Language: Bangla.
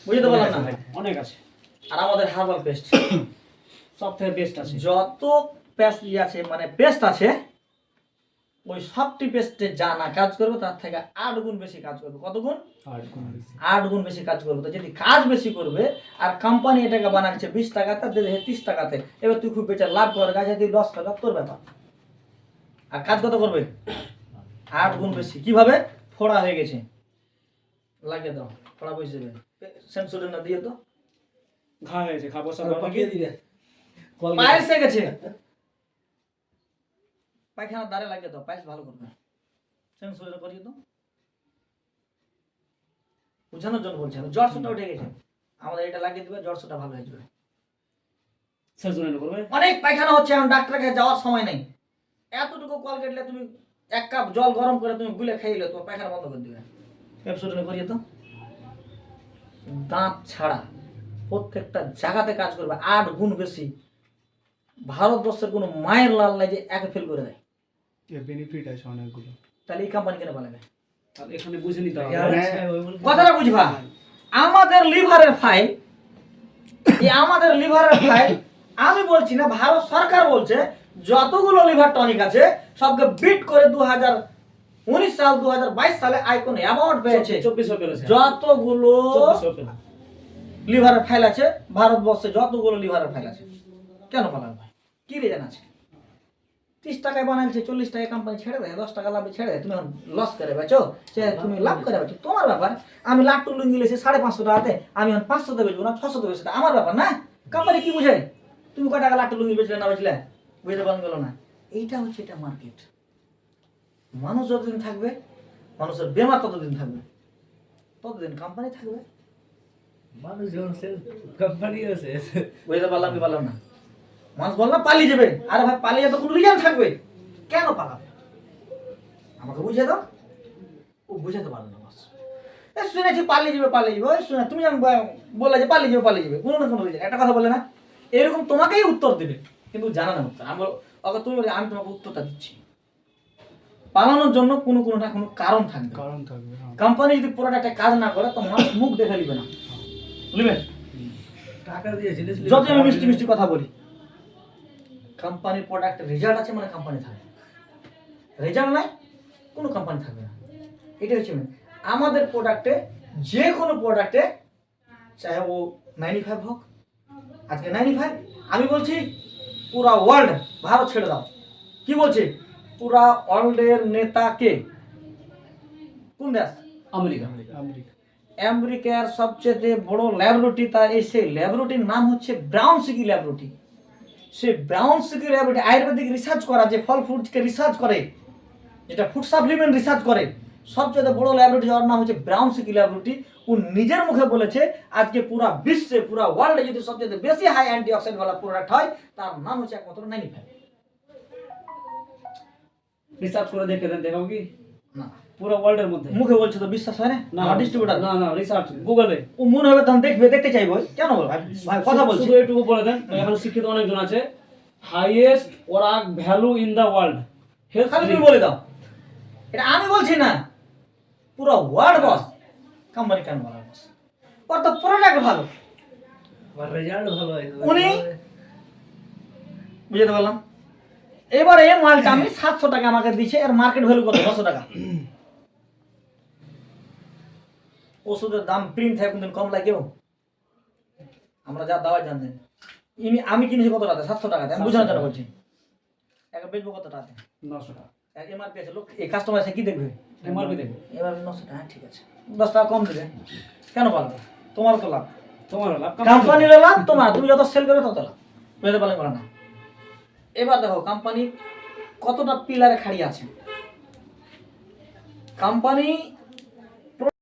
বুঝতে পারলাম না? অনেক আছে। আর আমাদের হার্বাল পেস্ট সব থেকে বেস্ট আছে। যত পেস্ট আছে মানে পেস্ট আছে, ওই সবটি পেস্টে যা না কাজ করবে তার থেকে 8 গুণ বেশি কাজ করবে। কত গুণ? 8 গুণ বেশি কাজ করবে। তো যদি কাজ বেশি করবে আর কোম্পানি এটাকে বানাচ্ছে 20 টাকাতে, দিলে 30 টাকাতে, এবার তুই খুব বেচে লাভ করে গাছ, যদি লস করে তোর ব্যাপার। আর কাজ কত করবে? 8 গুণ বেশি। কিভাবে? ফোড়া হয়ে গেছে, লাগিয়ে দাও, ফোড়া বসে যাবে। সেন্সরে না দিয়ে তো ঘা হয়েছে, খাবো সব পাকিয়ে দিবে পায়েস হয়ে গেছে, পায়খানার দ্বারে লাগিয়ে দাও, পায়েস ভালো করবে। সেন্সরে করিয়ে দাও, বুঝানোর জন্য বলছি। জ্বর সুটা উঠে গেছে, আমাদের এটা লাগিয়ে দিবে, জ্বর সুটা ভালো হয়ে যাবে। সেজন্য করবে। অনেক পায়খানা হচ্ছে, এখন ডাক্তারের কাছে যাওয়ার সময় নেই। এতটুকু কলগেটলে তুমি 1 কাপ জল গরম করে তুমি গুলে খাইলে তোমার পায়খানা বন্ধ করে দিবে। ক্যাপসুলিনে করিয়ে তো, দাঁত ছাড়া প্রত্যেকটা জায়গাতে কাজ করবে 8 গুণ বেশি। ভারতবর্ষের কোনো মায়ের লাল নাই যে একে ফেল করে দেয়। এর বেনিফিট আছে অনেকগুলো। তাহলে এই কোম্পানি কেন পালাবে? আর এখানে বুঝে নিতে হবে। কথাটা বুঝবা, আমাদের লিভারের ফাইল, এই আমাদের লিভারের ফাইল, আমি বলছি না, ভারত সরকার বলছে যতগুলো লিভার টনিক আছে সবকে বিট করে 2019 সাল 2022 সালে আইকন অ্যাওয়ার্ড পেয়েছে। 2400 পেয়েছে। যতগুলো 2400 পেল। লিভারের ফাইল আছে ভারতবর্ষে, যতগুলো লিভারের ফাইল আছে, কেন পালাবে ভাই? কি রিজন আছে? 30 টাকায় বানাইছে, 40 টাকায় কোম্পানি ছেড়ে দেয়, 10 টাকা লাভে ছেড়ে দেয়। তুমি লস করে বেচো, তুমি লাভ করে বেচো, তোমার ব্যাপার। আমি লাখ টুক লুঙ্গি লেছি 550 টাকাতে, আমি 500 বেচবো না 600 বেচবো, আমার ব্যাপার না। কোম্পানি কি বুঝে তুমি কয় টাকা লাখ টুক লুঙ্গি বেচলে না বেচলে? বুঝতে পারলাম গেল না। এইটা হচ্ছে এটা মার্কেট। মানুষ যতদিন থাকবে, মানুষের বেমার ততদিন থাকবে, ততদিন কোম্পানি থাকবে। মানুষ যখন কোম্পানি আছে বুঝতে পারলাম কি পারলাম না? মানুষ বল না পালিয়ে যাবে, আরে ভাই পালিয়ে তো কোনো রিজন থাকবে, কেন পালাবে? আমাকে বুঝিয়ে দাও। ও বুঝাতে পারবে না, বাস শুনেছি পালিয়ে যাবে পালিয়ে যাবে, ওই শুনে তুমি যখন বললে যে পালিয়ে যাবে কোনো না কোনো রিজন একটা কথা বলে না, এরকম তোমাকেই উত্তর দেবে, কিন্তু জানা না উত্তর। আমি ওকে তুমি বলে, আমি তোমাকে উত্তরটা দিচ্ছি। পালানোর জন্য কোনো না কোনো কারণ থাকবে। হ্যাঁ। কোম্পানি যদি প্রোডাক্টে কাজ না করে তো মানুষ মুখ দেখে নিবে না, বুঝবে? টাকা দিয়েছিলিস যত আমি মিষ্টি মিষ্টি কথা বলি, কোম্পানির প্রোডাক্টের রেজাল্ট আছে মানে কোম্পানি থাকবে, রেজাল্ট নাই কোনো কোম্পানি থাকবে না। এটা হচ্ছে আমাদের প্রোডাক্টে, যে কোনো প্রোডাক্টে, চাহে ও 95 হোক, আজকে 95, আমি বলছি পুরা ওয়ার্ল্ড, ভারত ছেড়ে দাও, কি বলছি পুরা ওয়ার্ল্ডের নেতা কে? কোন দেশ? আমেরিকা। আমেরিকার সবচেয়ে বড় ল্যাবরেটরি, তার এই সেই ল্যাবরেটরির নাম হচ্ছে ব্রাউন সিকি ল্যাবরেটরি। সেই ব্রাউন সিকি ল্যাবরেটরি আয়ুর্বেদিক রিসার্চ করা, যে ফল ফ্রুটকে রিসার্চ করে, যেটা ফুড সাপ্লিমেন্ট রিসার্চ করে, সবচেয়ে বড় ল্যাবরেটরি, যার নাম হচ্ছে ব্রাউন সিকি ল্যাবরেটরি। ও নিজের মুখে বলেছে আজকে পুরা বিশ্বে, পুরা ওয়ার্ল্ডে যদি সবচেয়ে বেশি হাই অ্যান্টিঅক্সিডেন্ট वाला প্রোডাক্ট হয়, তার নাম হচ্ছে একমাত্র 95। রিসার্চ করে দেখে দেন, দেখাও কি না, পুরো ওয়ার্ল্ডের মধ্যে মুখে বলছে তো বিশ্বাস হয় না? না আমার ডিস্ট্রিবিউটর না রিসার্চ গুগলে। ও মনে হবে তখন দেখতে চাইবো, কেন বল ভাই? ভাই কথা বলছি, শুধু একটু বলে দেন, এখন শিক্ষিত অনেকজন আছে। হাইয়েস্ট ওরাক value in the world health. খালি তুমি বলে দাও, এটা আমি বলছি না, পুরো ওয়ার্ল্ড বস। কোম্পানি কেন বলার বস? ওর তো প্রোডাক্ট ভালো, রেজাল্ট ভালো হয় উনি বুঝতে পারলাম। এবারে এই মালটা আমি 700 টাকা আমাকে দিচ্ছে, এর মার্কেট ভ্যালু কত? 200 টাকা। ওষুধের দাম প্রিন্ট থাকে কোনদিন কম লাগেও, আমরা যা দাওয়া জানেন। আমি কিনেছি কত টাকা? 700 টাকাতে। আমি বুঝানোর জন্য বলছি, একটা বেচবো কত টাকাতে? 900 টাকা এমআরপি আছে, লোক এই কাস্টমার এসে কি দেখবে? এমআরপি দেবে। এবার 900 টাকা, ঠিক আছে 10 টাকা কম দেবে, কেন পারবে? তোমার তো লাভ, তোমার লাভ, কোম্পানির লাভ তোমার, তুমি যত সেল করবে তত লাভ, বুঝতে পারলে না? এবার দেখো কোম্পানি কতটা পিলারে খাড়ি আছে। কোম্পানি